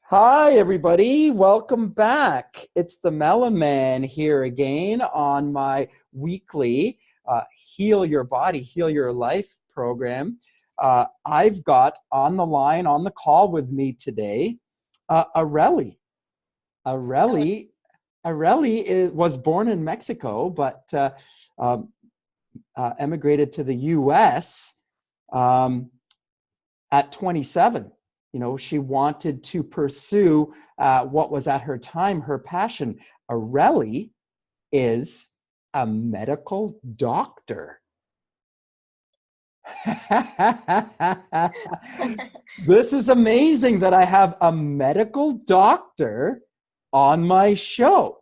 Hi, everybody. Welcome back. It's the Melon Man here again on my weekly Heal Your Body, Heal Your Life program. I've got on the line, on the call with me today, Areli. Hello. Areli, was born in Mexico, but um, emigrated to the U.S. Um, at 27. She wanted to pursue what was at her time her passion. Areli is a medical doctor. This is amazing that I have a medical doctor on my show.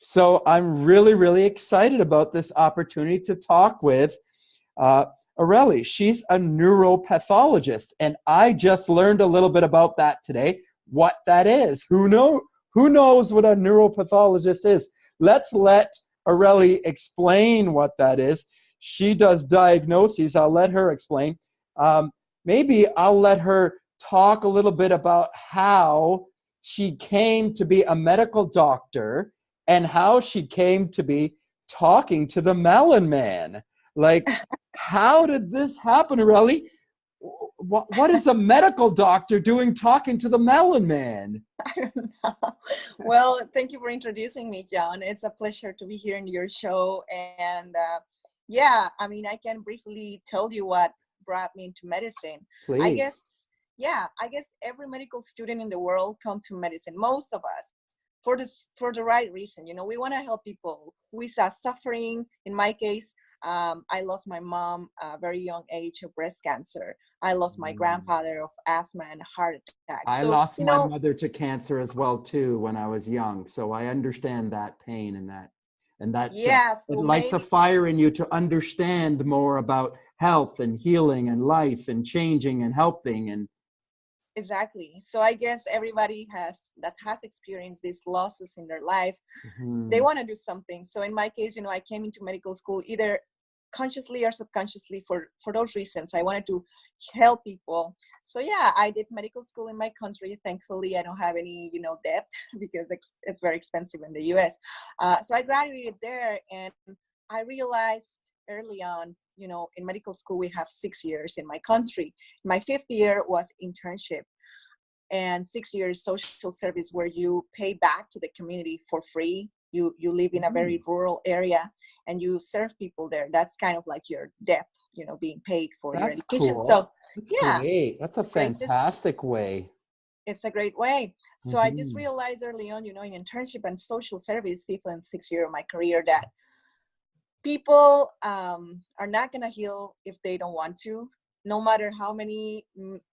So I'm really, really excited about this opportunity to talk with uh, Areli. She's a neuropathologist, and I just learned a little bit about that today. What that is? Who knows what a neuropathologist is? Let's let Areli explain what that is. She does diagnoses. I'll let her explain. Maybe I'll let her talk a little bit about how she came to be a medical doctor and how she came to be talking to the Melon Man. Like, how did this happen, Areli? What is a medical doctor doing talking to the Melon Man? I don't know. Well, thank you for introducing me, John. It's a pleasure to be here in your show. And yeah, I mean, I can briefly tell you what brought me into medicine. I Please. guess, yeah, I guess every medical student in the world come to medicine. Most of us, for the right reason. We want to help people who is suffering. In my case, I lost my mom at a very young age of breast cancer. I lost my grandfather of asthma and heart attack. I So, lost my mother to cancer as well too when I was young, so I understand that pain and that yeah, it so lights a maybe fire in you to understand more about health and healing and life and changing and helping and exactly. So I guess everybody has experienced these losses in their life. They mhm. want to do something. So in my case, I came into medical school either consciously or subconsciously for those reasons. I wanted to help people. So yeah, I did medical school in my country. Thankfully, I don't have any debt because it's very expensive in the US. So I graduated there, and I realized early on, in medical school we have 6 years in my country. My fifth year was internship, and 6 years social service, where you pay back to the community for free. You live in a very Mhm. rural area and you serve people there. That's kind of like your debt, being paid for your That's education. So cool. That's yeah, great. That's a greatest fantastic way. it's a great way. So I just Mhm. realized early on, in internship and social service, 5th and 6th year of my career, that people are not going to heal if they don't want to. No matter how many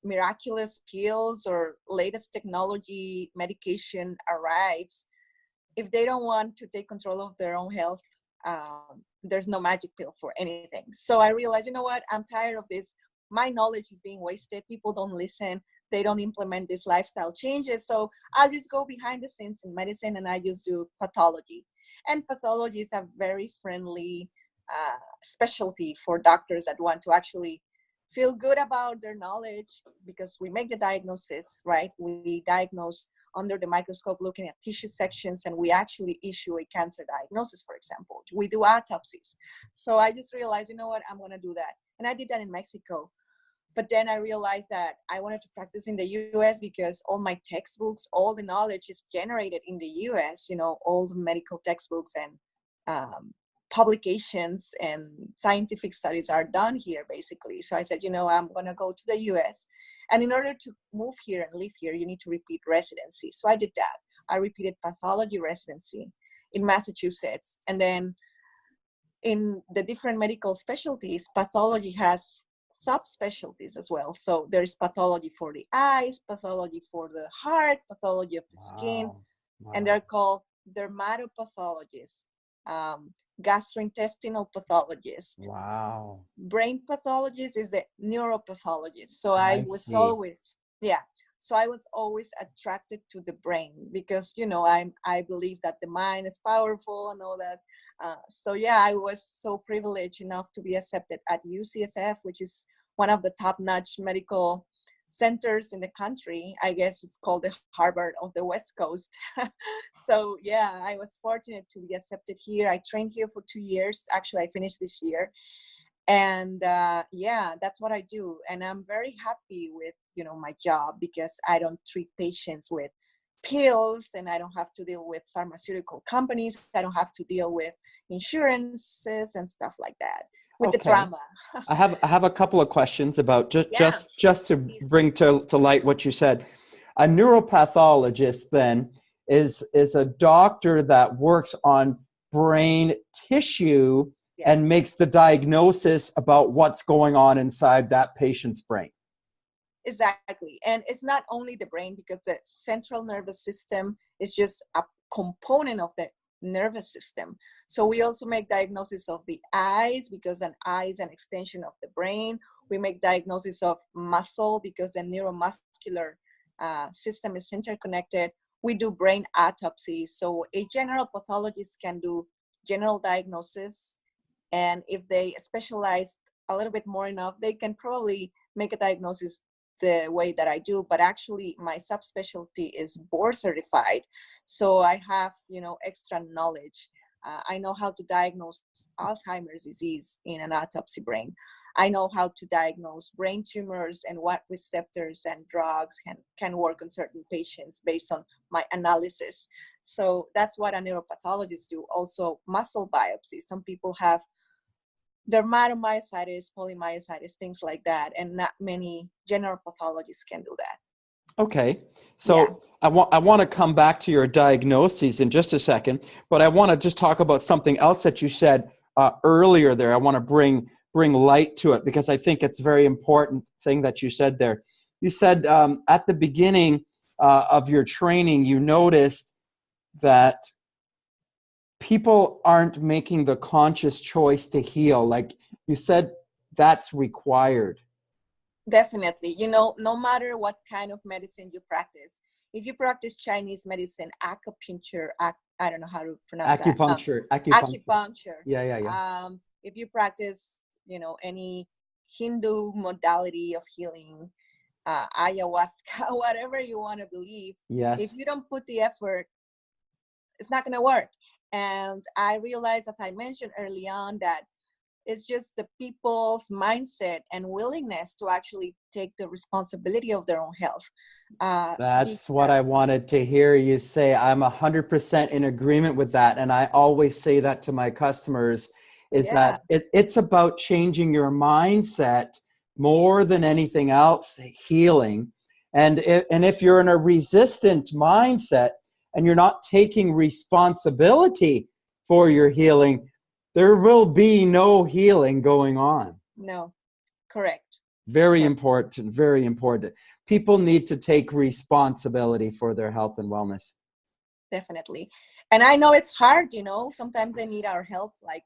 miraculous pills or latest technology medication arrives, if they don't want to take control of their own health, there's no magic pill for anything. So I realized, what? I'm tired of this. My knowledge is being wasted. People don't listen. They don't implement these lifestyle changes. So I'll just go behind the scenes in medicine, and I just do pathology. And pathology is a very friendly specialty for doctors that want to actually feel good about their knowledge, because we make the diagnosis, right? We diagnose under the microscope looking at tissue sections, and we actually issue a cancer diagnosis. For example, we do autopsies. So I just realized, what, I'm going to do that. And I did that in Mexico. But then I realized that I wanted to practice in the US, because all my textbooks, all the knowledge is generated in the US. All the medical textbooks and publications and scientific studies are done here, basically. So I said, I'm going to go to the US. And in order to move here and live here, you need to repeat residency. So I did that. I repeated pathology residency in Massachusetts. And then in the different medical specialties, pathology has subspecialties as well. So there's pathology for the eyes, pathology for the heart, pathology of the skin, Wow. and they're Wow. called dermatopathologists, gastrointestinal pathologists. Wow. Brain pathologist is the neuropathologist. So I I was see. always, yeah. So I was always attracted to the brain, because I believe that the mind is powerful and all that. So yeah, I was so privileged enough to be accepted at UCSF, which is one of the top-notch medical centers in the country. I guess it's called the Harvard of the West Coast. So yeah, I was fortunate to be accepted here. I trained here for 2 years. Actually, I finished this year. And yeah, that's what I do. And I'm very happy with, my job, because I don't treat patients with pills, and I don't have to deal with pharmaceutical companies. I don't have to deal with insurances and stuff like that, with the Okay. drama. I have a couple of questions about Yeah. just to bring to light what you said. A neuropathologist then is a doctor that works on brain tissue Yeah. and makes the diagnosis about what's going on inside that patient's brain. Exactly. And it's not only the brain, because the central nervous system is just a component of the nervous system. So we also make diagnosis of the eyes, because an eye is an extension of the brain. We make diagnosis of muscle, because the neuromuscular system is interconnected. We do brain autopsy. So a general pathologist can do general diagnosis. And if they specialize a little bit more enough, they can probably make a diagnosis the way that I do. But actually my subspecialty is board certified. So I have, extra knowledge. I know how to diagnose Alzheimer's disease in an autopsy brain. I know how to diagnose brain tumors and what receptors and drugs can work on certain patients based on my analysis. So that's what a neuropathologist do. Also muscle biopsy. Some people have dermatomyositis, polymyositis, things like that. And not many general pathologists can do that. Okay. So Yeah. I want to come back to your diagnoses in just a second, but I want to just talk about something else that you said earlier there. I want to bring light to it, because I think it's a very important thing that you said there. You said at the beginning of your training, you noticed that people aren't making the conscious choice to heal. Like you said, that's required. Definitely. No matter what kind of medicine you practice, if you practice Chinese medicine, acupuncture, I don't know how to pronounce that. Acupuncture. Yeah. If you practice, any Hindu modality of healing, ayahuasca, whatever you want to believe, if Yes. you don't put the effort, it's not going to work. And I realized, as I mentioned early on, that it's just the people's mindset and willingness to actually take the responsibility of their own health. That's what I wanted to hear you say. I'm 100% in agreement with that. And I always say that to my customers, is Yeah. that it's about changing your mindset more than anything else, healing. And if you're in a resistant mindset and you're not taking responsibility for your healing, there will be no healing going on. No, correct. Very important, very important. People need to take responsibility for their health and wellness. Definitely. And I know it's hard, sometimes they need our help, like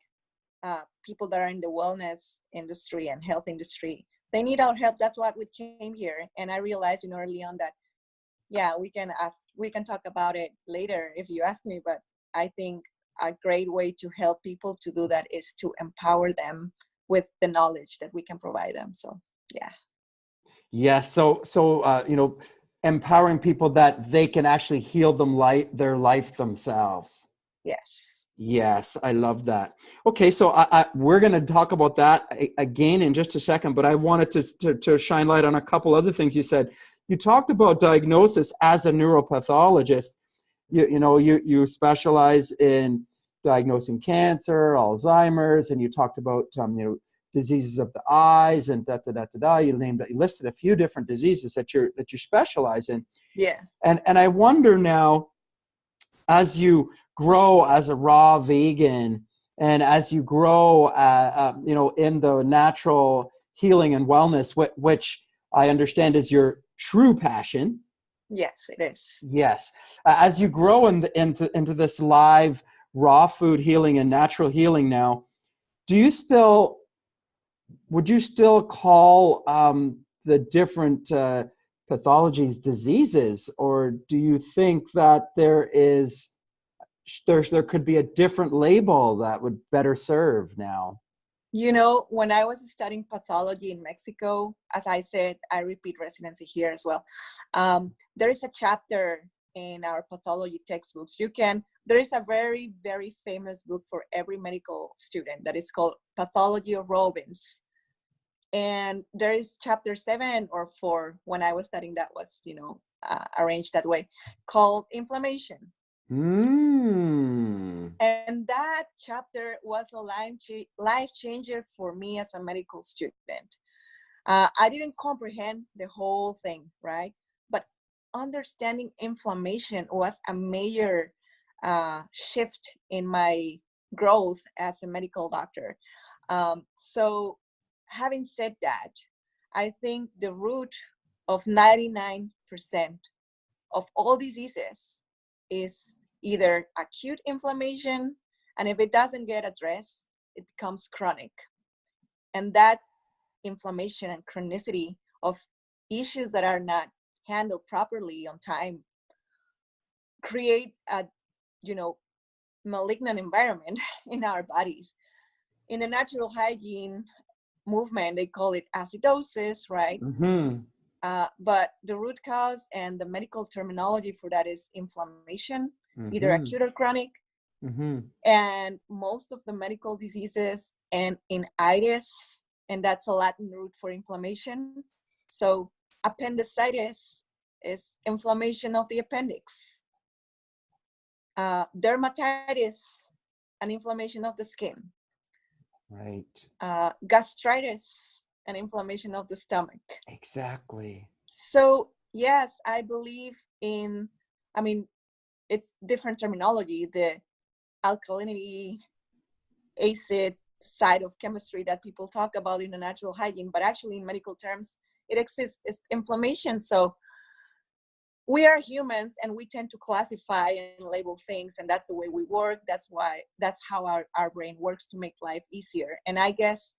people that are in the wellness industry and health industry. They need our help. That's why we came here. And I realized, early on that, yeah, we can talk about it later if you ask me, but I think a great way to help people to do that is to empower them with the knowledge that we can provide them. So, yeah. Yes. So empowering people that they can actually heal their life themselves. Yes. Yes, I love that. Okay, so we're going to talk about that again in just a second, but I wanted to shine light on a couple other things you said. You talked about diagnosis as a neuropathologist. You specialize in diagnosing cancer, Alzheimer's, and you talked about diseases of the eyes and You listed a few different diseases that you specialize in. Yeah. And I wonder now, as you grow as a raw vegan, and as you grow, in the natural healing and wellness, which I understand is your true passion. Yes, it is. Yes. As you grow into this live raw food healing and natural healing now, would you still call the different pathologies diseases, or do you think that there could be a different label that would better serve now? You know, when I was studying pathology in Mexico, as I said, I repeat residency here as well. There is a chapter in our pathology textbooks. There is a very, very famous book for every medical student that is called Pathology of Robbins. And there is chapter 7 or 4, when I was studying, that was, arranged that way, called Inflammation. And that chapter was a life changer for me as a medical student. I didn't comprehend the whole thing, right? But understanding inflammation was a major shift in my growth as a medical doctor. So having said that, I think the root of 99% of all diseases is either acute inflammation, and if it doesn't get addressed, it becomes chronic. And that inflammation and chronicity of issues that are not handled properly on time create a malignant environment in our bodies. In the natural hygiene movement, they call it acidosis, right? But the root cause and the medical terminology for that is inflammation, either acute or chronic. And most of the medical diseases end in itis, and that's a Latin root for inflammation. So appendicitis is inflammation of the appendix. Dermatitis, an inflammation of the skin. Right. Gastritis, an inflammation of the stomach. Exactly. So yes, I believe it's different terminology, the alkalinity, acid side of chemistry that people talk about in the natural hygiene, but actually in medical terms, it exists. It's inflammation. So we are humans and we tend to classify and label things, and that's the way we work. That's how our brain works to make life easier. And I guess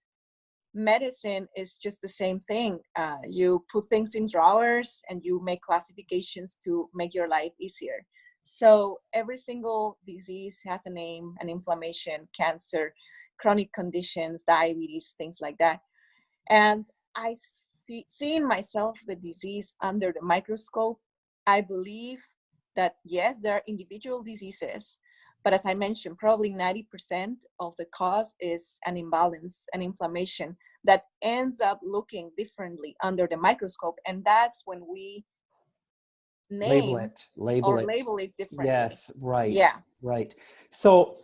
medicine is just the same thing. You put things in drawers and you make classifications to make your life easier. So every single disease has a name: an inflammation, cancer, chronic conditions, diabetes, things like that. And I seeing myself the disease under the microscope, I believe that yes, there are individual diseases, but as I mentioned, probably 90% of the cause is an imbalance, an inflammation that ends up looking differently under the microscope. And that's when we label it differently. Yes, right. Yeah. Right. So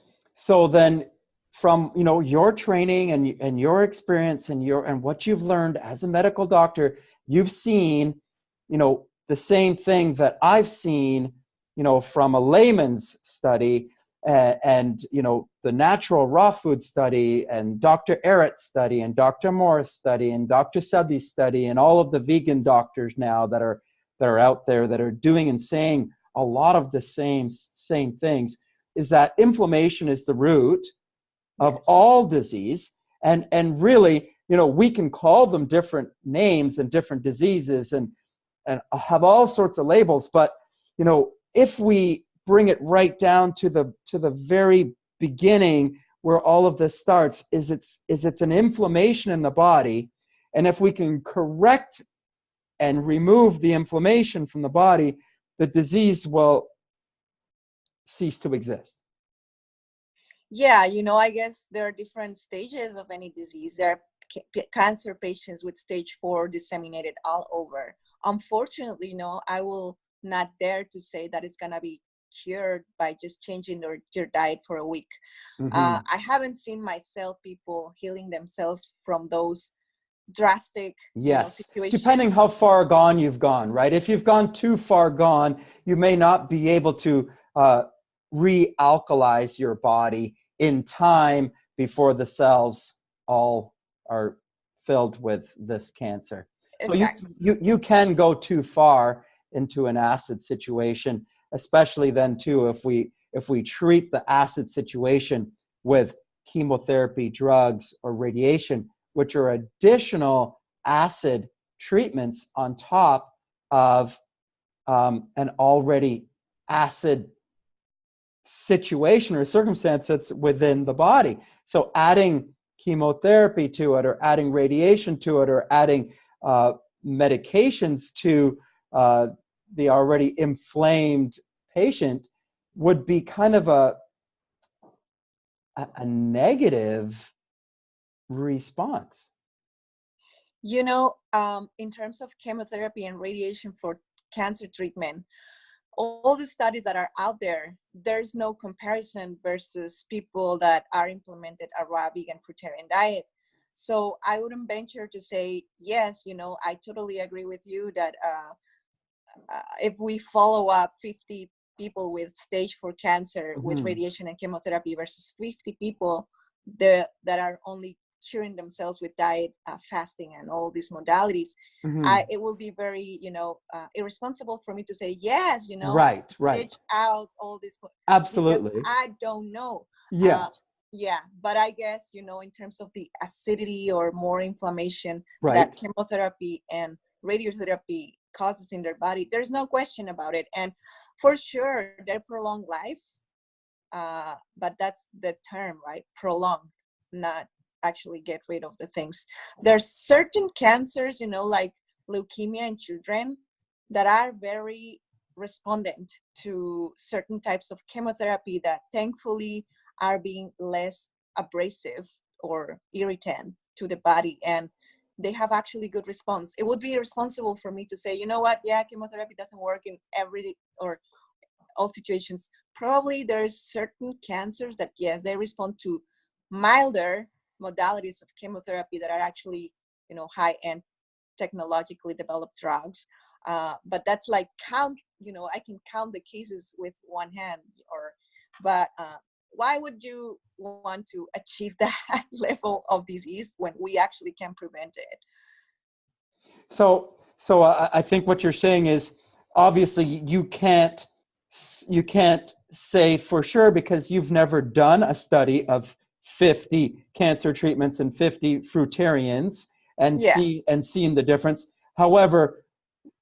then, from your training and your experience and what you've learned as a medical doctor, you've seen the same thing that I've seen from a layman's study, and the natural raw food study, and Dr. Errett's study, and Dr. Morris' study, and Dr. Subby's study, and all of the vegan doctors now that are out there that are doing and saying a lot of the same things, is that inflammation is the root of all disease. And really, we can call them different names and different diseases and have all sorts of labels, but if we bring it right down to the very beginning where all of this starts, is it's an inflammation in the body. And if we can correct and remove the inflammation from the body, the disease will cease to exist. Yeah, I guess there are different stages of any disease. There are cancer patients with stage 4 disseminated all over. Unfortunately, I will not dare to say that it's going to be cured by just changing your diet for a week. I haven't seen myself people healing themselves from those drastic situations. Depending how far gone you've gone, right? If you've gone too far gone, you may not be able to re-alkalize your body in time before the cells all are filled with this cancer. Exactly. So you can go too far into an acid situation, especially then too if we treat the acid situation with chemotherapy, drugs, or radiation, which are additional acid treatments on top of an already acid situation or circumstance that's within the body. So adding chemotherapy to it, or adding radiation to it, or adding medications to the already inflamed patient would be kind of a negative response. You know, in terms of chemotherapy and radiation for cancer treatment, all the studies that are out there, there's no comparison versus people that are implemented a raw vegan fruitarian diet. So I wouldn't venture to say, yes, you know, I totally agree with you that if we follow up 50 people with stage 4 cancer with radiation and chemotherapy versus 50 people that are only curing themselves with diet, fasting, and all these modalities, it will be very, you know, irresponsible for me to say, yes, you know, right, ditch out all this. absolutely, because I don't know. yeah, yeah, but I guess, you know, in terms of the acidity or more inflammation right, that chemotherapy and radiotherapy causes in their body, there's no question about it. And for sure, they prolong life, but that's the term, right? Prolong, not actually get rid of the things. There's certain cancers, you know, like leukemia in children, that are very respondent to certain types of chemotherapy that thankfully are being less abrasive or irritant to the body, and they have actually good response. It would be irresponsible for me to say, you know what, yeah, chemotherapy doesn't work in every or all situations. Probably there's certain cancers that, yes, they respond to milder modalities of chemotherapy that are actually, you know, high-end technologically developed drugs. But that's like count, you know, I can count the cases with one hand. But why would you want to achieve that level of disease when we actually can prevent it? So I think what you're saying is, obviously you can't say for sure, because you've never done a study of 50 cancer treatments and 50 fruitarians and Yeah. seen the difference. However,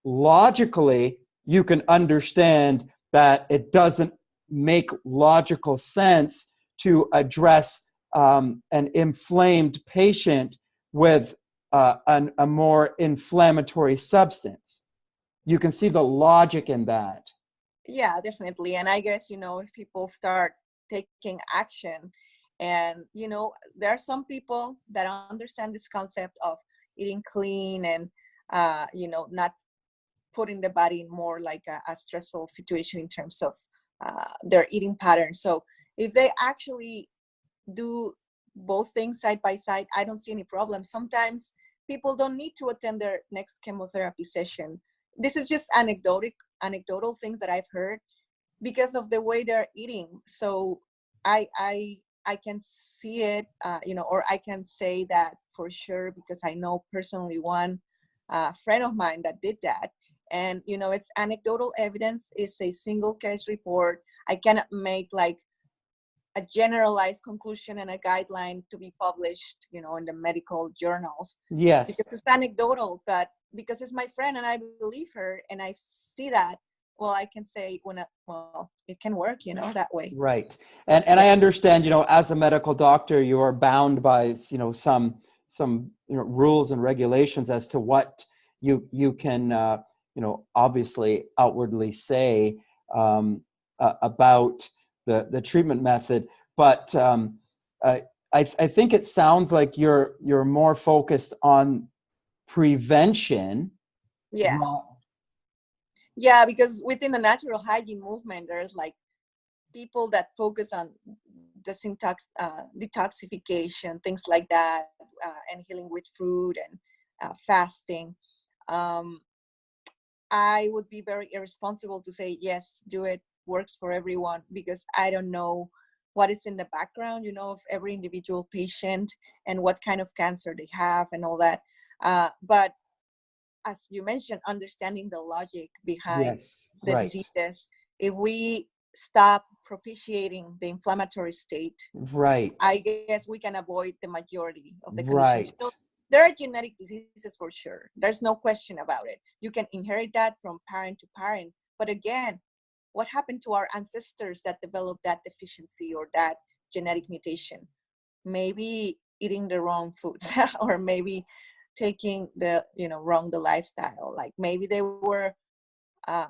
logically, you can understand that it doesn't make logical sense to address an inflamed patient with a more inflammatory substance. You can see the logic in that. Yeah, definitely. And I guess, you know, if people start taking action, and, you know, there are some people that understand this concept of eating clean and, you know, not putting the body in more like a stressful situation in terms of their eating pattern. So if they actually do both things side by side, I don't see any problem. Sometimes people don't need to attend their next chemotherapy session. This is just anecdotal things that I've heard because of the way they're eating. So I can see it, you know, or I can say that for sure because I know personally one friend of mine that did that. And, you know, it's anecdotal evidence. It's a single case report. I cannot make like a generalized conclusion and a guideline to be published, you know, in the medical journals. Yes. Because it's anecdotal, but because it's my friend and I believe her and I see that, well, I can say well, it can work, you know, that way. Right. And I understand, you know, as a medical doctor, you are bound by, you know, some rules and regulations as to what you can, you know, obviously outwardly say about the treatment method. But I think it sounds like you're more focused on prevention. Yeah. Yeah, because within the natural hygiene movement, there's like people that focus on detoxification, things like that, and healing with food and fasting. Um, I would be very irresponsible to say, yes, do it, works for everyone, because I don't know what is in the background, you know, of every individual patient and what kind of cancer they have and all that. But as you mentioned, understanding the logic behind Yes. the Right. diseases, if we stop propitiating the inflammatory state, Right. I guess we can avoid the majority of the conditions. Right. You know, there are genetic diseases for sure. There's no question about it. You can inherit that from parent to parent. But again, what happened to our ancestors that developed that deficiency or that genetic mutation? Maybe eating the wrong foods or maybe taking the, wrong the lifestyle. Like maybe they were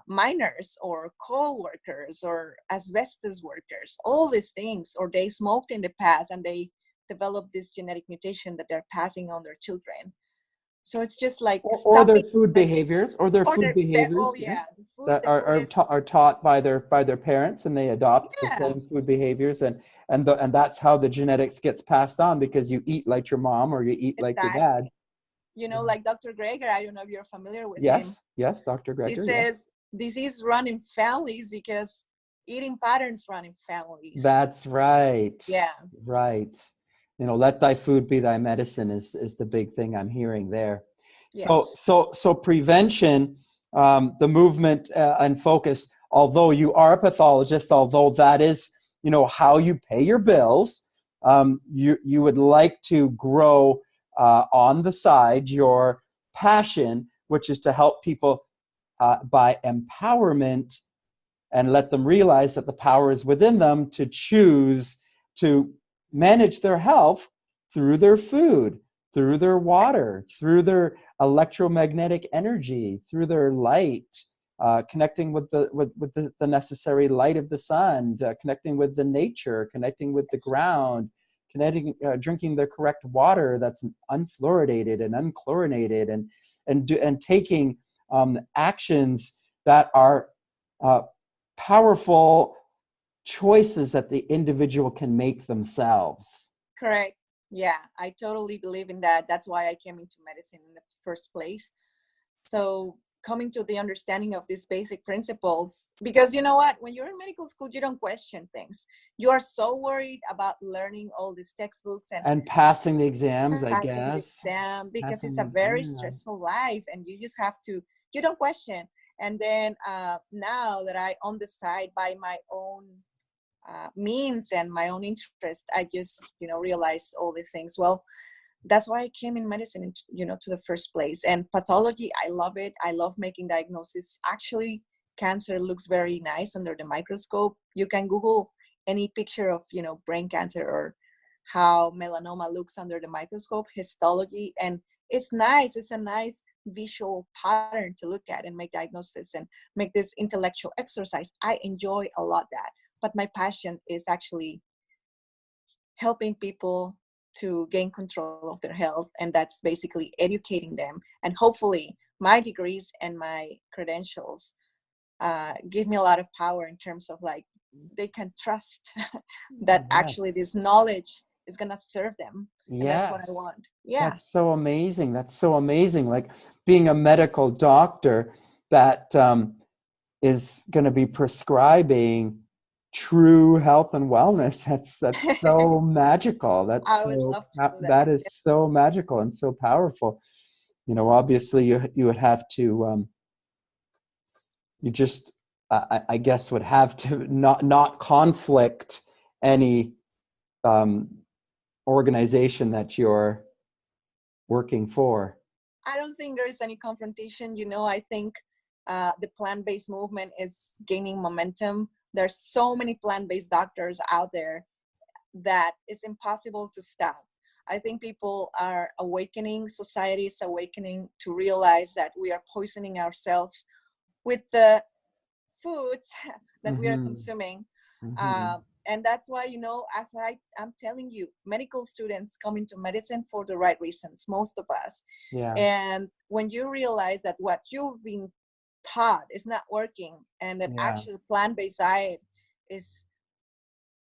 miners or coal workers or asbestos workers, all these things, or they smoked in the past and they developed this genetic mutation that they're passing on their children. So it's just like Or their stopping, food like, behaviors, or their or food oh behaviors, yeah, yeah, the food, that the food is, are taught by their parents, and they adopt the yeah, same food behaviors, and that's how the genetics gets passed on, because you eat like your mom or you eat like your dad. exactly. Like Dr. Greger, I don't know if you're familiar with him. Yes, Dr. He Greger, yes. says disease run in families because eating patterns run in families. That's right. Yeah. Right. Let thy food be thy medicine is the big thing I'm hearing there. So Yes. prevention, the movement and focus, although you are a pathologist, although that is, how you pay your bills, you would like to grow on the side your passion, which is to help people by empowerment, and let them realize that the power is within them to choose to manage their health through their food, through their water, through their electromagnetic energy, through their light, connecting with the necessary light of the sun, connecting with the nature, connecting with the ground, drinking the correct water that's unfluoridated and unchlorinated, and taking actions that are powerful choices that the individual can make themselves. Correct. Yeah, I totally believe in that. That's why I came into medicine in the first place. So coming to the understanding of these basic principles, because you know what, when you're in medical school, you don't question things. You are so worried about learning all these textbooks and passing the exams, I passing the guess. exam, because Passing it's the a very exam. stressful life and you just have to, you don't question. And then now that I on the side by my own means and my own interest, I just, realize all these things. Well, that's why I came in medicine, to the first place. And pathology, I love it. I love making diagnosis. Actually, cancer looks very nice under the microscope. You can Google any picture of, brain cancer or how melanoma looks under the microscope, histology, and it's nice. It's a nice visual pattern to look at and make diagnosis and make this intellectual exercise. I enjoy a lot that. But my passion is actually helping people to gain control of their health, and that's basically educating them. And hopefully my degrees and my credentials give me a lot of power in terms of like they can trust that Yes. actually this knowledge is going to serve them, and that's what I Yes. want. Yeah. That's so amazing. That's so amazing. Like being a medical doctor that is going to be prescribing true health and wellness. That's so magical. I would love to do That that. is so magical and so powerful. Obviously you would have to you just I guess would have to not conflict any um, organization that you're working for. I don't think there is any confrontation. I think the plant-based movement is gaining momentum. There's so many plant-based doctors out there that it's impossible to stop. I think people are awakening, society is awakening to realize that we are poisoning ourselves with the foods that we are Mm-hmm. consuming. Mm-hmm. And that's why, as I'm telling you, medical students come into medicine for the right reasons, most of us. Yeah. And when you realize that what you've been taught is not working, and that Yeah. actually plant-based diet is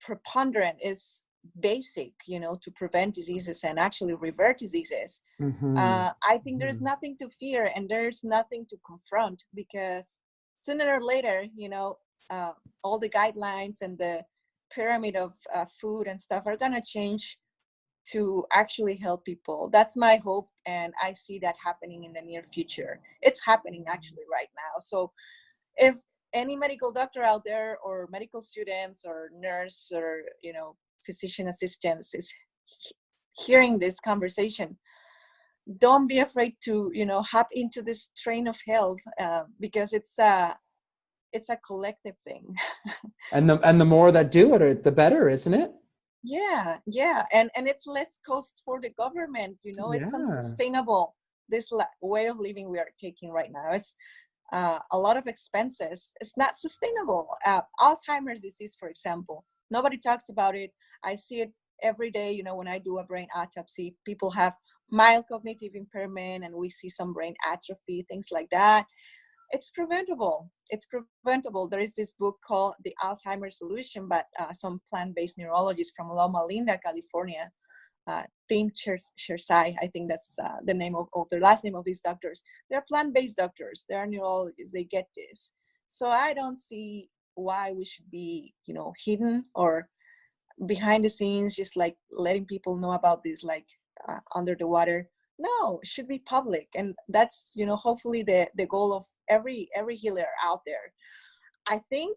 preponderant, is basic, to prevent diseases and actually revert diseases, Mm-hmm. I think there's Mm-hmm. nothing to fear and there's nothing to confront, because sooner or later, all the guidelines and the pyramid of food and stuff are going to change to actually help people. That's my hope, and I see that happening in the near future. It's happening actually right now. So if any medical doctor out there or medical students or nurse or physician assistants is hearing this conversation, don't be afraid to hop into this train of health, because it's a collective thing. And the more that do it, the better, isn't it? Yeah. And it's less cost for the government, you know. It's Yeah. unsustainable. This way of living we are taking right now is a lot of expenses. It's not sustainable. Alzheimer's disease, for example, nobody talks about it. I see it every day, you know, when I do a brain autopsy. People have mild cognitive impairment, and we see some brain atrophy, things like that. It's preventable. It's preventable. There is this book called The Alzheimer's Solution, but some plant-based neurologists from Loma Linda, California, Tim Shersai, I think that's the name of the last name of these doctors. They're plant-based doctors. They are neurologists. They get this. So I don't see why we should be, you know, hidden or behind the scenes, just like letting people know about this, like under the water. No, it should be public, and that's, you know, hopefully the goal of every healer out there. I think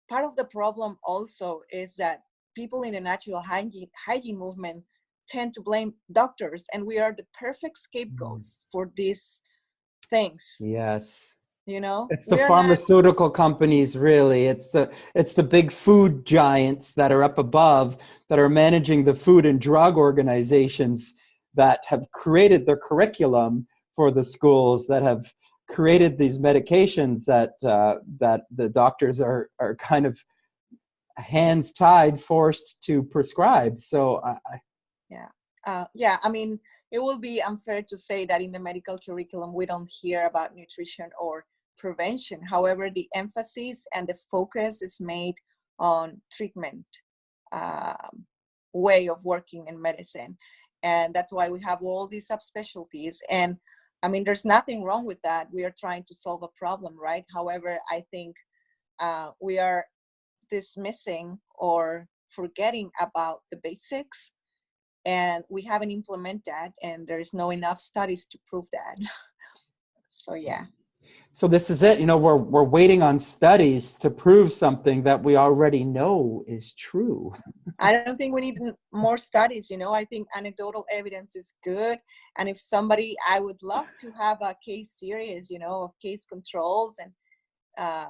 part of the problem also is that people in the natural hygiene movement tend to blame doctors, and we are the perfect scapegoats for these things. Yes. You know, It's the we are not. pharmaceutical companies, really. It's the big food giants that are up above that are managing the food and drug organizations that have created the curriculum for the schools, that have created these medications that that the doctors are kind of hands tied, forced to prescribe. So Yeah. Yeah, I mean, it will be unfair to say that in the medical curriculum we don't hear about nutrition or prevention. However, the emphasis and the focus is made on treatment, um, way of working in medicine. And that's why we have all these subspecialties. And I mean, there's nothing wrong with that. We are trying to solve a problem, right? However, I think we are dismissing or forgetting about the basics, and we haven't implemented that, and there's no enough studies to prove that. So yeah. so this is it. You know, we're waiting on studies to prove something that we already know is true. I don't think we need more studies, you know. I think anecdotal evidence is good, and if somebody, I would love to have a case series, you know, of case controls, and uh,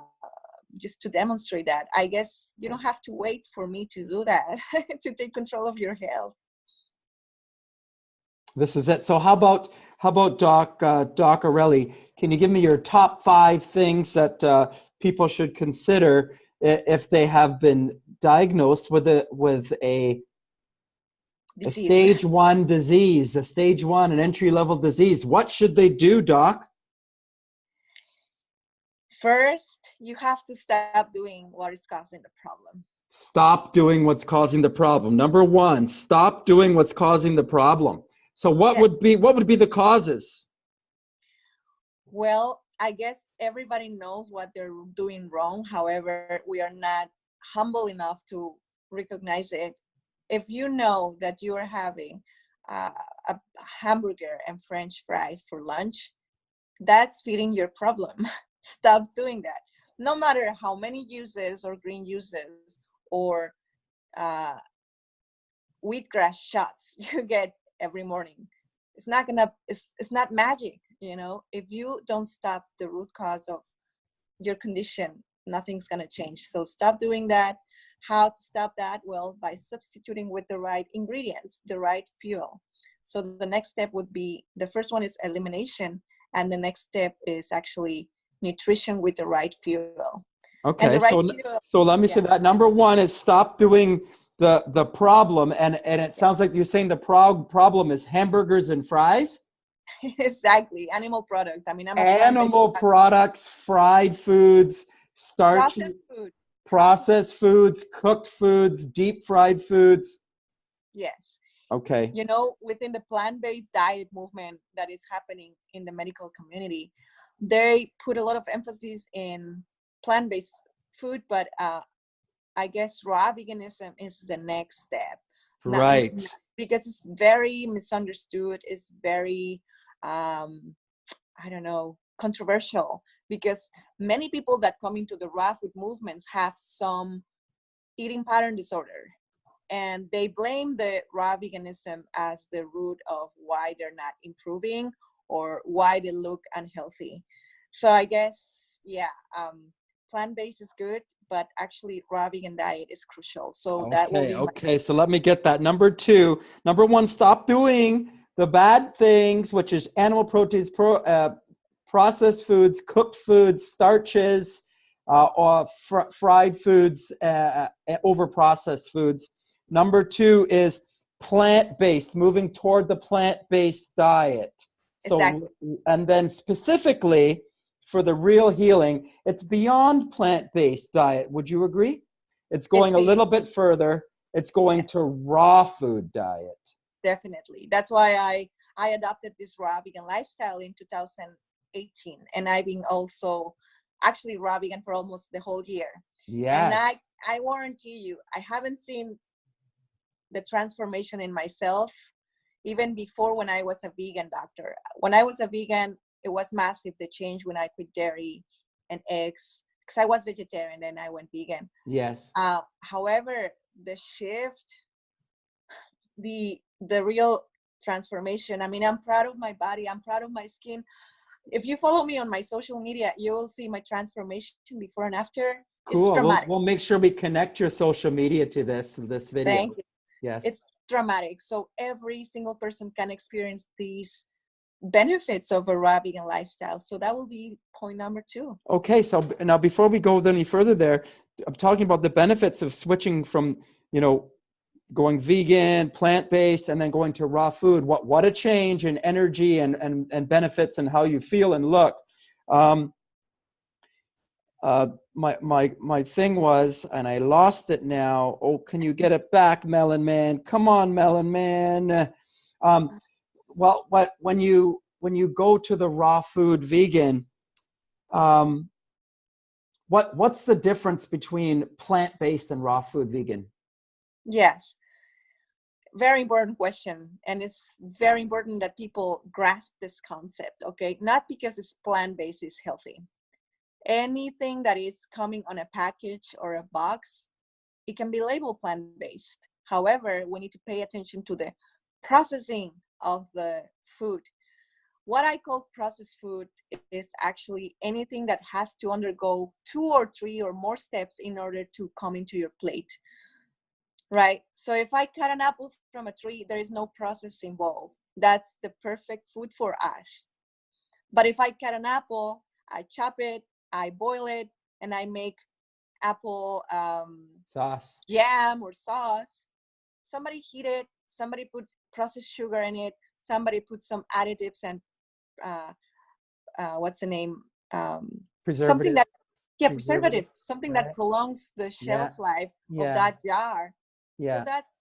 just to demonstrate that. I guess you don't have to wait for me to do that to take control of your health. This is it. So how about Doc Areli? Can you give me your top 5 things that people should consider if they have been diagnosed with a Disease. stage 1 disease, a stage 1, an entry level disease? What should they do, Doc? First, you have to stop doing what is causing the problem. Stop doing what's causing the problem. Number 1, stop doing what's causing the problem. So what Yes. would be the causes? Well, I guess everybody knows what they're doing wrong. However, we are not humble enough to recognize it. If you know that you are having uh, a hamburger and French fries for lunch, that's feeding your problem. Stop doing that. No matter how many juices or green juices or uh, wheatgrass shots you get every morning, it's not magic, you know. If you don't stop the root cause of your condition, nothing's gonna change. So stop doing that. How to stop that? Well, by substituting with the right ingredients, the right fuel. So the next step would be, the first one is elimination, and the next step is actually nutrition with the right fuel. And the Okay, right so fuel, so let me say yeah. that number 1 is stop doing the problem, and it Yeah. sounds like you're saying the problem is hamburgers and fries, Exactly. Animal products. I mean, I'm a plant-based animal products, fried foods, starchy, processed food. processed foods, cooked foods, deep fried foods. Yes. Okay, You know, within the plant-based diet movement that is happening in the medical community, they put a lot of emphasis in plant-based food, but I guess raw veganism is the next step. Not, right. because it's very misunderstood. It's very, I don't know, controversial, because many people that come into the raw food movements have some eating pattern disorder, and they blame the raw veganism as the root of why they're not improving or why they look unhealthy. So I guess, yeah, plant-based is good, but actually raw vegan diet is crucial. So that will be Okay. So let me get that. Number 2. Number 1, stop doing the bad things, which is animal proteins, processed foods, cooked foods, starches, or fried foods, over processed foods. Number 2 is plant-based, moving toward the plant-based diet. So, exactly. and then specifically for the real healing, it's beyond plant-based diet. Would you agree? It's going a little bit further. It's going to raw food diet. Definitely. That's why I adopted this raw vegan lifestyle in 2018. And I've been also actually raw vegan for almost the whole year. Yes. And I warranty you, I haven't seen the transformation in myself even before when I was a vegan doctor. When I was a vegan, it was massive, the change when I quit dairy and eggs, because I was vegetarian and I went vegan. Yes. However, the shift, the real transformation, I mean, I'm proud of my body, I'm proud of my skin. If you follow me on my social media, you will see my transformation before and after. Cool. It's dramatic. We'll make sure we connect your social media to this video. Thank you. Yes. It's dramatic. So every single person can experience these benefits of a raw vegan lifestyle. So that will be point number 2. Okay. So now before we go any further there, I'm talking about the benefits of switching from, going vegan, plant-based, and then going to raw food. What a change in energy and benefits and how you feel and look. My thing was, and I lost it now. Oh, can you get it back, Melon Man? Come on, Melon Man. Well, when you go to the raw food vegan, what's the difference between plant-based and raw food vegan? Yes. Very important question. And it's very important that people grasp this concept, okay? Not because it's plant-based is healthy. Anything that is coming on a package or a box, it can be labeled plant-based. However, we need to pay attention to the processing of the food. What I call processed food is actually anything that has to undergo 2 or 3 or more steps in order to come into your plate. Right? So if I cut an apple from a tree, there is no process involved. That's the perfect food for us. But if I cut an apple, I chop it, I boil it, and I make apple sauce, jam or sauce. Somebody heat it, somebody put processed sugar in it, somebody put some additives and what's the name? Something that, preservative, something that prolongs the shelf life of that jar. So that's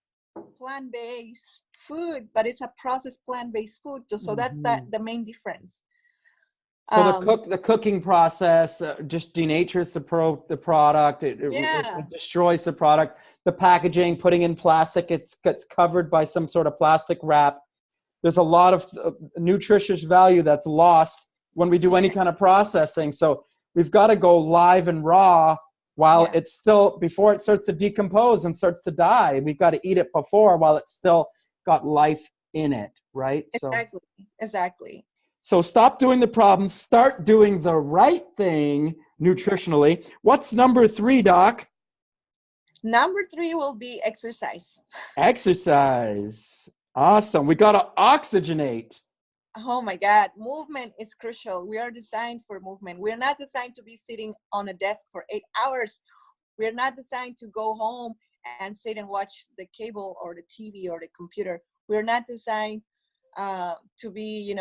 plant-based food, but it's a processed plant-based food. So that's the main difference. So the cooking process just denatures the product. It destroys the product. The packaging, putting in plastic, it gets covered by some sort of plastic wrap. There's a lot of nutritious value that's lost when we do any kind of processing. So we've got to go live and raw while it's still, before it starts to decompose and starts to die. We've got to eat it before while it's still got life in it, right? Exactly. So stop doing the problem, start doing the right thing nutritionally. What's number 3, Doc? Number 3 will be exercise. Exercise. Awesome. We got to oxygenate. Oh my God. Movement is crucial. We are designed for movement. We're not designed to be sitting on a desk for 8 hours. We're not designed to go home and sit and watch the cable or the TV or the computer. We're not designed to be,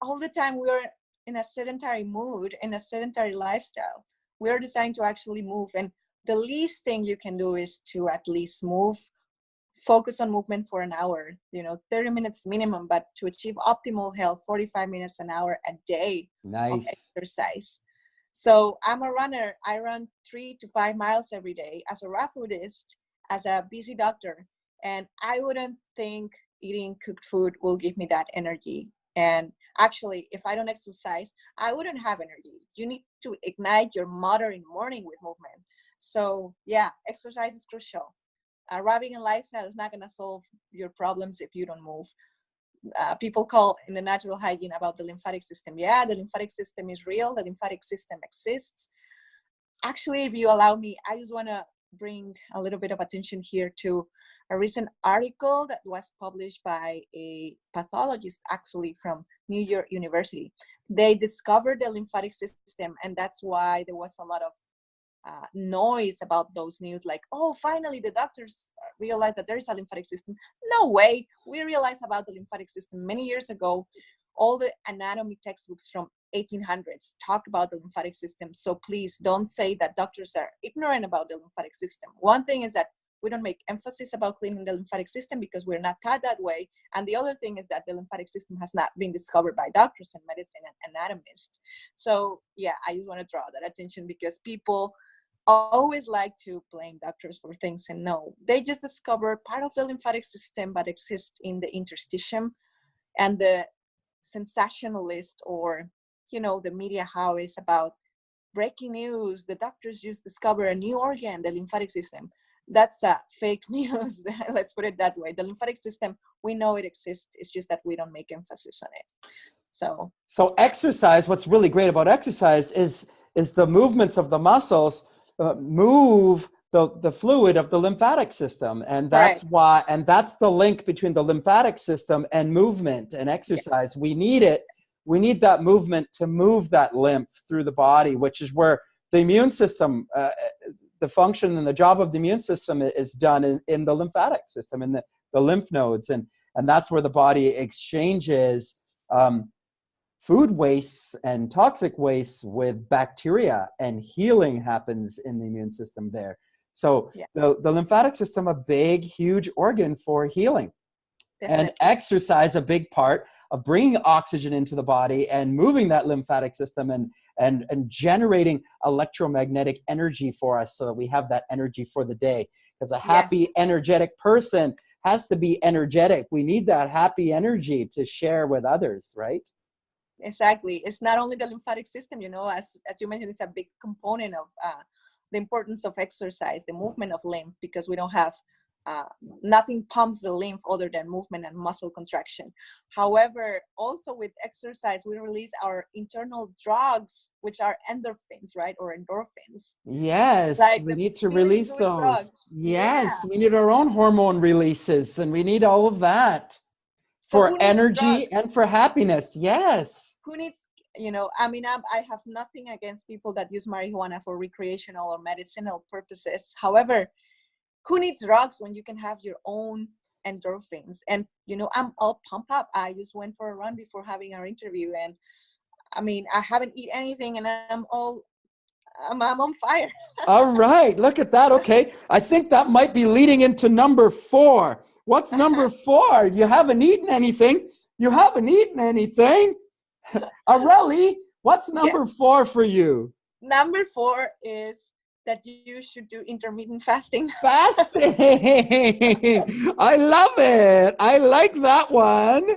all the time we're in a sedentary mood, in a sedentary lifestyle. We're designed to actually move. And the least thing you can do is to at least move, focus on movement for an hour, 30 minutes minimum, but to achieve optimal health, 45 minutes an hour a day of exercise. So I'm a runner. I run 3 to 5 miles every day as a raw foodist, as a busy doctor. And I wouldn't think eating cooked food will give me that energy. And actually, if I don't exercise, I wouldn't have energy. You need to ignite your motor in the morning with movement. So exercise is crucial. A raw vegan lifestyle is not going to solve your problems if you don't move. People call in the natural hygiene about the lymphatic system. Yeah, the lymphatic system is real. The lymphatic system exists. Actually, if you allow me, I just want to bring a little bit of attention here to a recent article that was published by a pathologist, actually from New York University. They discovered the lymphatic system, and that's why there was a lot of noise about those news, like, oh, finally the doctors realized that there is a lymphatic system. No way. We realized about the lymphatic system many years ago. All the anatomy textbooks from 1800s talk about the lymphatic system. So please don't say that doctors are ignorant about the lymphatic system. One thing is that we don't make emphasis about cleaning the lymphatic system because we're not taught that way. And the other thing is that the lymphatic system has not been discovered by doctors and medicine and anatomists. So yeah, I just want to draw that attention because people always like to blame doctors for things, and no, they just discover part of the lymphatic system that exists in the interstitium. And the sensationalist, or the media, how is about breaking news, the doctors just discover a new organ, the lymphatic system. That's fake news. Let's put it that way. The lymphatic system, we know it exists, it's just that we don't make emphasis on it. So exercise, what's really great about exercise is the movements of the muscles move the fluid of the lymphatic system, and that's why, and that's the link between the lymphatic system and movement and exercise. We need it. We need that movement to move that lymph through the body, which is where the immune system, the function and the job of the immune system is done in the lymphatic system, in the lymph nodes, and that's where the body exchanges food wastes and toxic wastes with bacteria, and healing happens in the immune system there. So the lymphatic system, a big, huge organ for healing. Definitely. And exercise, a big part of bringing oxygen into the body and moving that lymphatic system and generating electromagnetic energy for us so that we have that energy for the day. Because a happy, energetic person has to be energetic. We need that happy energy to share with others, right? Exactly. It's not only the lymphatic system, as you mentioned, it's a big component of the importance of exercise, the movement of lymph, because we don't have, nothing pumps the lymph other than movement and muscle contraction. However, also with exercise, we release our internal drugs, which are endorphins, right? Or endorphins. Yes, like we need to release those. Drugs. Yes, we need our own hormone releases, and we need all of that. For energy and for happiness, yes. Who needs, I have nothing against people that use marijuana for recreational or medicinal purposes. However, who needs drugs when you can have your own endorphins? And, I'm all pumped up. I just went for a run before having our interview. And, I haven't eaten anything, and I'm on fire. All right, look at that. Okay, I think that might be leading into number 4. What's number 4? You haven't eaten anything. You haven't eaten anything. Areli, what's number 4 for you? Number 4 is that you should do intermittent fasting. Fasting! I love it. I like that one.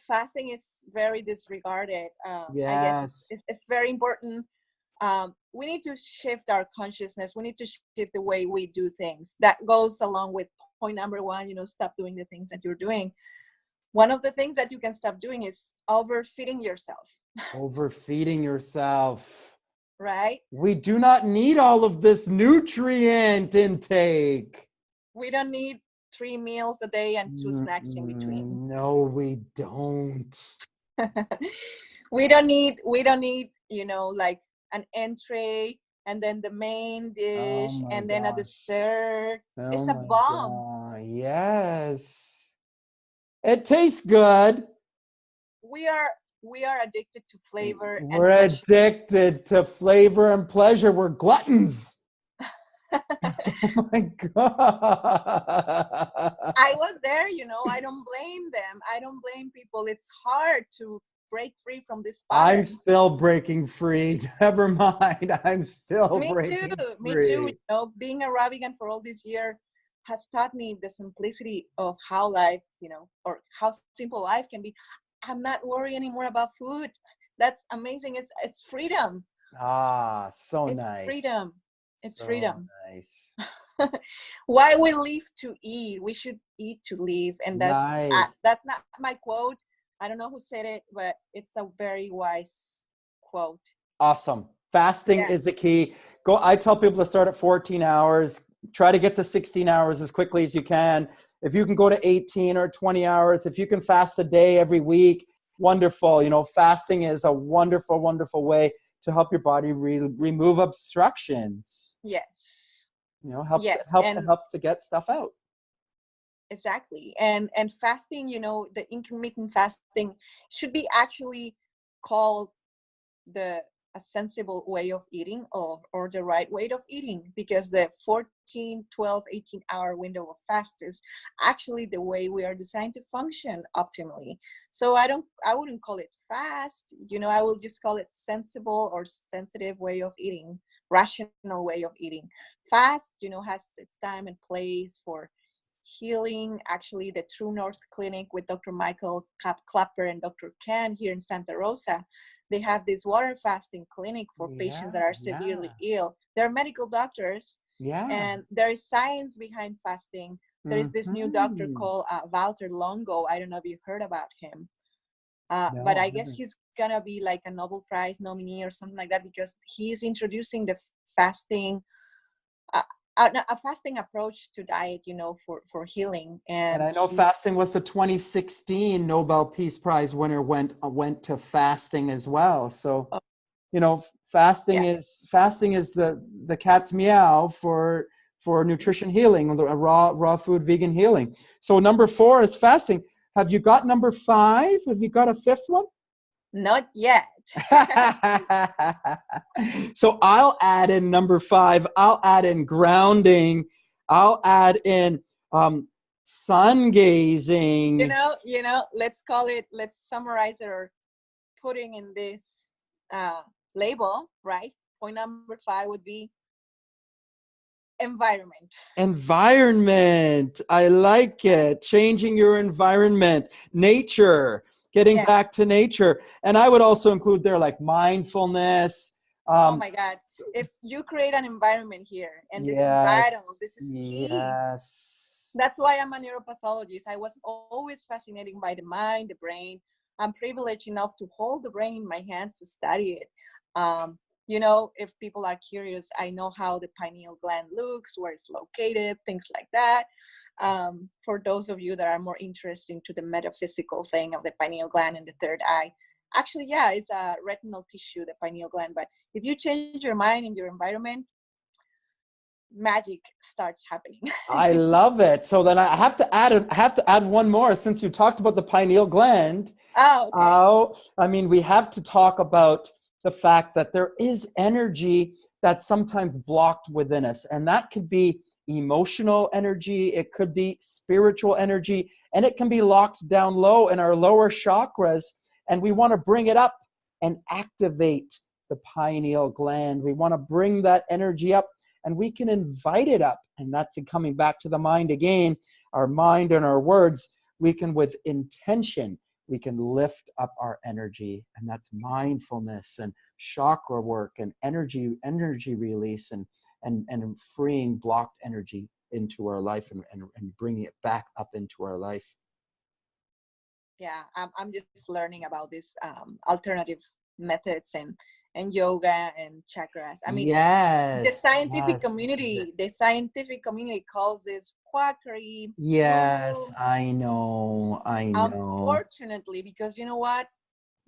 Fasting is very disregarded. Yes. I guess it's very important. We need to shift our consciousness. We need to shift the way we do things. That goes along with point number 1, stop doing the things that you're doing. One of the things that you can stop doing is overfeeding yourself. Overfeeding yourself. Right? We do not need all of this nutrient intake. We don't need 3 meals a day and 2 snacks in between. No, we don't. We don't need, like an entree and then the main dish and then a dessert. It's a bomb. God. Yes. It tastes good. We are addicted to flavor. We're addicted to flavor and pleasure. We're gluttons. Oh my God. I was there, I don't blame them. I don't blame people. It's hard to break free from this pattern. I'm still breaking free. Never mind. I'm still breaking free. Me too. Being a Arabican for all this year has taught me the simplicity of how life, or how simple life can be. I'm not worried anymore about food. That's amazing. It's freedom. So it's nice. Freedom. It's so freedom. Nice. Why we live to eat? We should eat to live. And that's not my quote. I don't know who said it, but it's a very wise quote. Awesome. Fasting Yeah. is the key. I tell people to start at 14 hours, try to get to 16 hours as quickly as you can. If you can go to 18 or 20 hours, if you can fast a day every week, wonderful. You know, fasting is a wonderful, wonderful way to help your body remove obstructions. Yes. You know, Yes. And helps to get stuff out. exactly. And fasting, the intermittent fasting should be actually called the a sensible way of eating, or the right way of eating, because the 14, 12, 18-hour window of fast is actually the way we are designed to function optimally. So I wouldn't call it fast, I will just call it sensible or sensitive way of eating, rational way of eating. Fast, has its time and place for healing. Actually, the True North Clinic with Dr. Michael Clapper and Dr. Ken here in Santa Rosa, they have this water fasting clinic for patients that are severely ill. They're medical doctors, and there is science behind fasting. There is this new doctor called Walter Longo. I don't know if you heard about him, but I guess he's gonna be like a Nobel Prize nominee or something like that, because he's introducing the fasting, a fasting approach to diet, for healing. And And I know fasting was the 2016 Nobel Peace Prize winner, went to fasting as well. So, fasting is the cat's meow for nutrition healing, raw food vegan healing. So number 4 is fasting. Have you got number 5? Have you got a 5th one? Not yet. So I'll add in number 5. I'll add in grounding. I'll add in sun gazing. Let's summarize it, or putting in this label, right? Point number 5 would be environment. I like it. Changing your environment, nature, getting back to nature. And I would also include there like mindfulness. Oh my God. If you create an environment here, and this is vital, this is key. That's why I'm a neuropathologist. I was always fascinated by the mind, the brain. I'm privileged enough to hold the brain in my hands to study it. If people are curious, I know how the pineal gland looks, where it's located, things like that. For those of you that are more interested into the metaphysical thing of the pineal gland and the third eye, actually, it's a retinal tissue, the pineal gland. But if you change your mind and your environment, magic starts happening. I love it. So then I have to add one more, since you talked about the pineal gland. I mean, we have to talk about the fact that there is energy that's sometimes blocked within us, and that could be emotional energy, it could be spiritual energy, and it can be locked down low in our lower chakras, and we want to bring it up and activate the pineal gland. We want to bring that energy up, and we can invite it up. And that's coming back to the mind again, our mind and our words. We can, with intention, we can lift up our energy, and that's mindfulness and chakra work and energy release, and freeing blocked energy into our life, and bringing it back up into our life. Yeah, I'm just learning about these alternative methods and yoga and chakras. I mean, the scientific community calls this quackery. Yes, woo-woo. I know. Unfortunately, because you know what?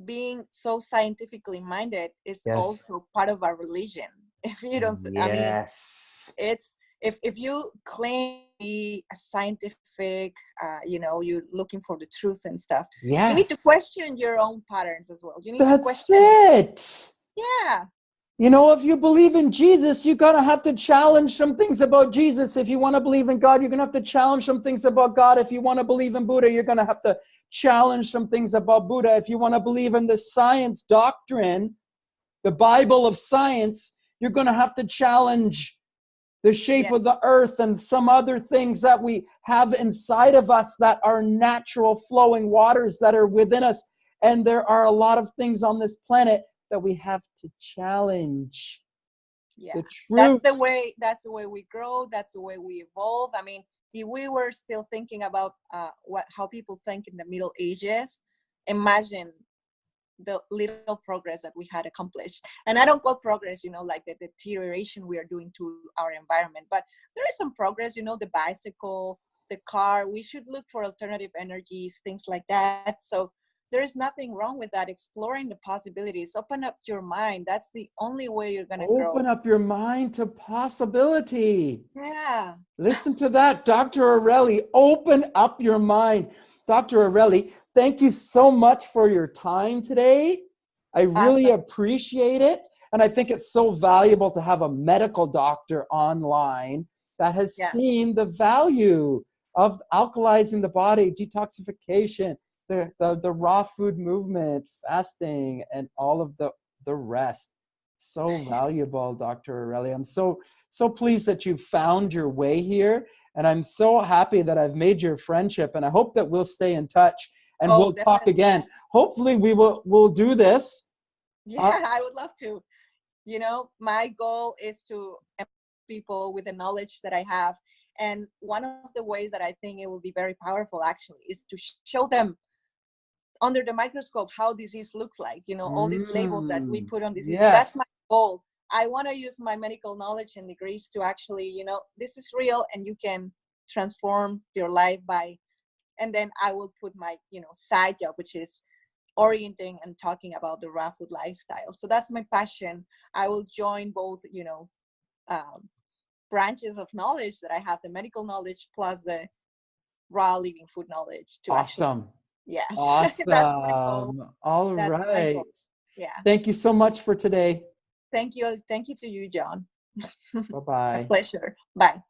Being so scientifically minded is also part of our religion. If you don't, I mean, it's if you claim to be a scientific, you're looking for the truth and stuff. You need to question your own patterns as well. You need to question. That's it. Yeah. If you believe in Jesus, you're going to have to challenge some things about Jesus. If you want to believe in God, you're going to have to challenge some things about God. If you want to believe in Buddha, you're going to have to challenge some things about Buddha. If you want to believe in the science doctrine, the Bible of science, you're going to have to challenge the shape of the earth and some other things that we have inside of us that are natural flowing waters that are within us. And there are a lot of things on this planet that we have to challenge. Yeah, that's the way we grow. That's the way we evolve. I mean, if we were still thinking about how people think in the Middle Ages, imagine the little progress that we had accomplished. And I don't call progress, like the deterioration we are doing to our environment, but there is some progress, the bicycle, the car. We should look for alternative energies, things like that. So there is nothing wrong with that. Exploring the possibilities, open up your mind. That's the only way you're going to grow. Open up your mind to possibility. Yeah. Listen to that, Dr. Areli. Open up your mind. Dr. Areli, thank you so much for your time today. I really Awesome. appreciate it. And I think it's so valuable to have a medical doctor online that has Yeah. seen the value of alkalizing the body, detoxification, the raw food movement, fasting, and all of the rest. So valuable, Dr. Areli. I'm so pleased that you found your way here. And I'm so happy that I've made your friendship. And I hope that we'll stay in touch and we'll talk Definitely. again. Hopefully we'll do this. Yeah, I would love to. My goal is to empower people with the knowledge that I have. And one of the ways that I think it will be very powerful actually is to show them under the microscope how disease looks like, all these labels that we put on disease. Yes. That's my goal. I want to use my medical knowledge and degrees to actually, this is real and you can transform your life by, and then I will put my, side job, which is orienting and talking about the raw food lifestyle. So that's my passion. I will join both, branches of knowledge that I have, the medical knowledge plus the raw living food knowledge to Awesome. actually, yes. Awesome. That's my goal. All That's my right. goal. Yeah. Thank you so much for today. Thank you. Thank you to you, John. Bye-bye. A pleasure. Bye.